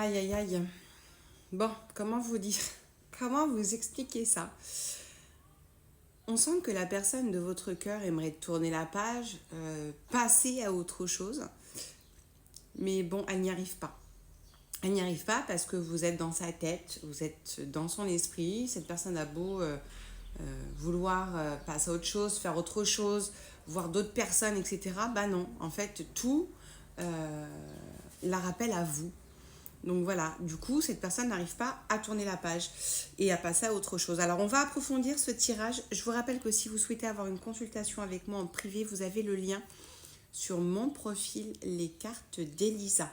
Aïe, aïe, aïe. Bon, comment vous dire? Comment vous expliquer ça? On sent que la personne de votre cœur aimerait tourner la page, passer à autre chose, mais bon, elle n'y arrive pas. Elle n'y arrive pas parce que vous êtes dans sa tête, vous êtes dans son esprit. Cette personne a beau vouloir passer à autre chose, faire autre chose, voir d'autres personnes, etc. Bah non, en fait, tout la rappelle à vous. Donc voilà, du coup, cette personne n'arrive pas à tourner la page et à passer à autre chose. Alors, on va approfondir ce tirage. Je vous rappelle que si vous souhaitez avoir une consultation avec moi en privé, vous avez le lien sur mon profil, les cartes d'Elisa.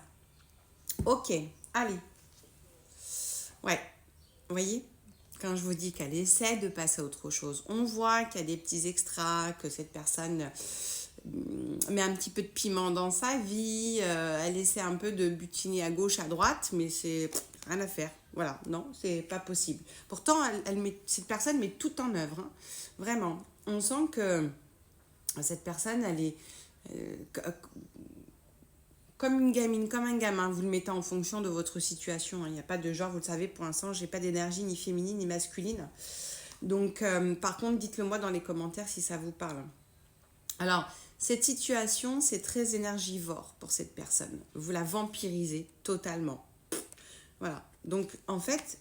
Ok, allez. Ouais, vous voyez, quand je vous dis qu'elle essaie de passer à autre chose, on voit qu'il y a des petits extras, que cette personne met un petit peu de piment dans sa vie, elle essaie un peu de butiner à gauche, à droite, mais c'est rien à faire. Voilà, non, c'est pas possible. Pourtant, cette personne met tout en œuvre, hein. Vraiment. On sent que cette personne, elle est comme une gamine, comme un gamin. Vous le mettez en fonction de votre situation, hein. Il n'y a pas de genre, vous le savez, pour l'instant, j'ai pas d'énergie ni féminine ni masculine. Donc, par contre, dites-le moi dans les commentaires si ça vous parle. Alors, cette situation, c'est très énergivore pour cette personne. Vous la vampirisez totalement. Voilà. Donc, en fait,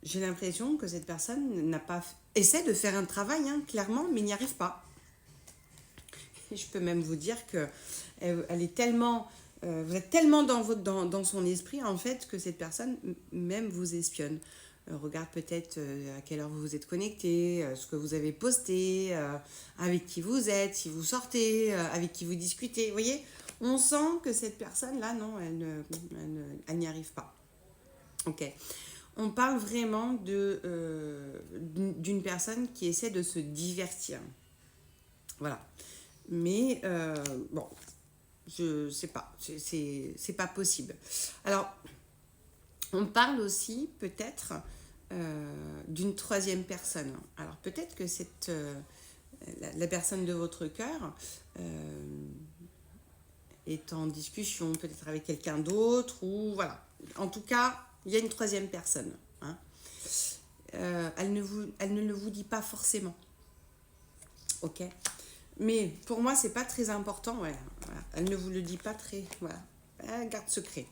j'ai l'impression que cette personne n'a pas... essaie de faire un travail, hein, clairement, mais n'y arrive pas. Et je peux même vous dire que elle est tellement... vous êtes tellement dans son esprit, en fait, que cette personne même vous espionne. Regarde peut-être à quelle heure vous vous êtes connecté, ce que vous avez posté, avec qui vous êtes, si vous sortez, avec qui vous discutez. Vous voyez, on sent que cette personne-là, non, elle n'y arrive pas. Ok. On parle vraiment d'une personne qui essaie de se divertir. Voilà. Mais bon, je sais pas, c'est pas possible. Alors, on parle aussi peut-être d'une troisième personne. Alors peut-être que la personne de votre cœur est en discussion, peut-être avec quelqu'un d'autre, ou voilà. En tout cas, il y a une troisième personne, hein. Elle ne le vous dit pas forcément. Ok. Mais pour moi, c'est pas très important. Ouais, voilà. Elle ne vous le dit pas très. Voilà. Elle garde secret.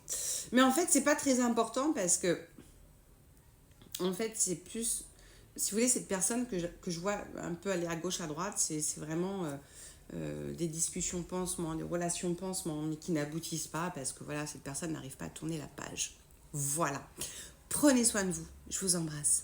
Mais en fait, c'est pas très important parce que, en fait, c'est plus. Si vous voulez, cette personne que je vois un peu aller à gauche, à droite, c'est vraiment des discussions pansement, des relations pansement, mais qui n'aboutissent pas parce que voilà, cette personne n'arrive pas à tourner la page. Voilà. Prenez soin de vous. Je vous embrasse.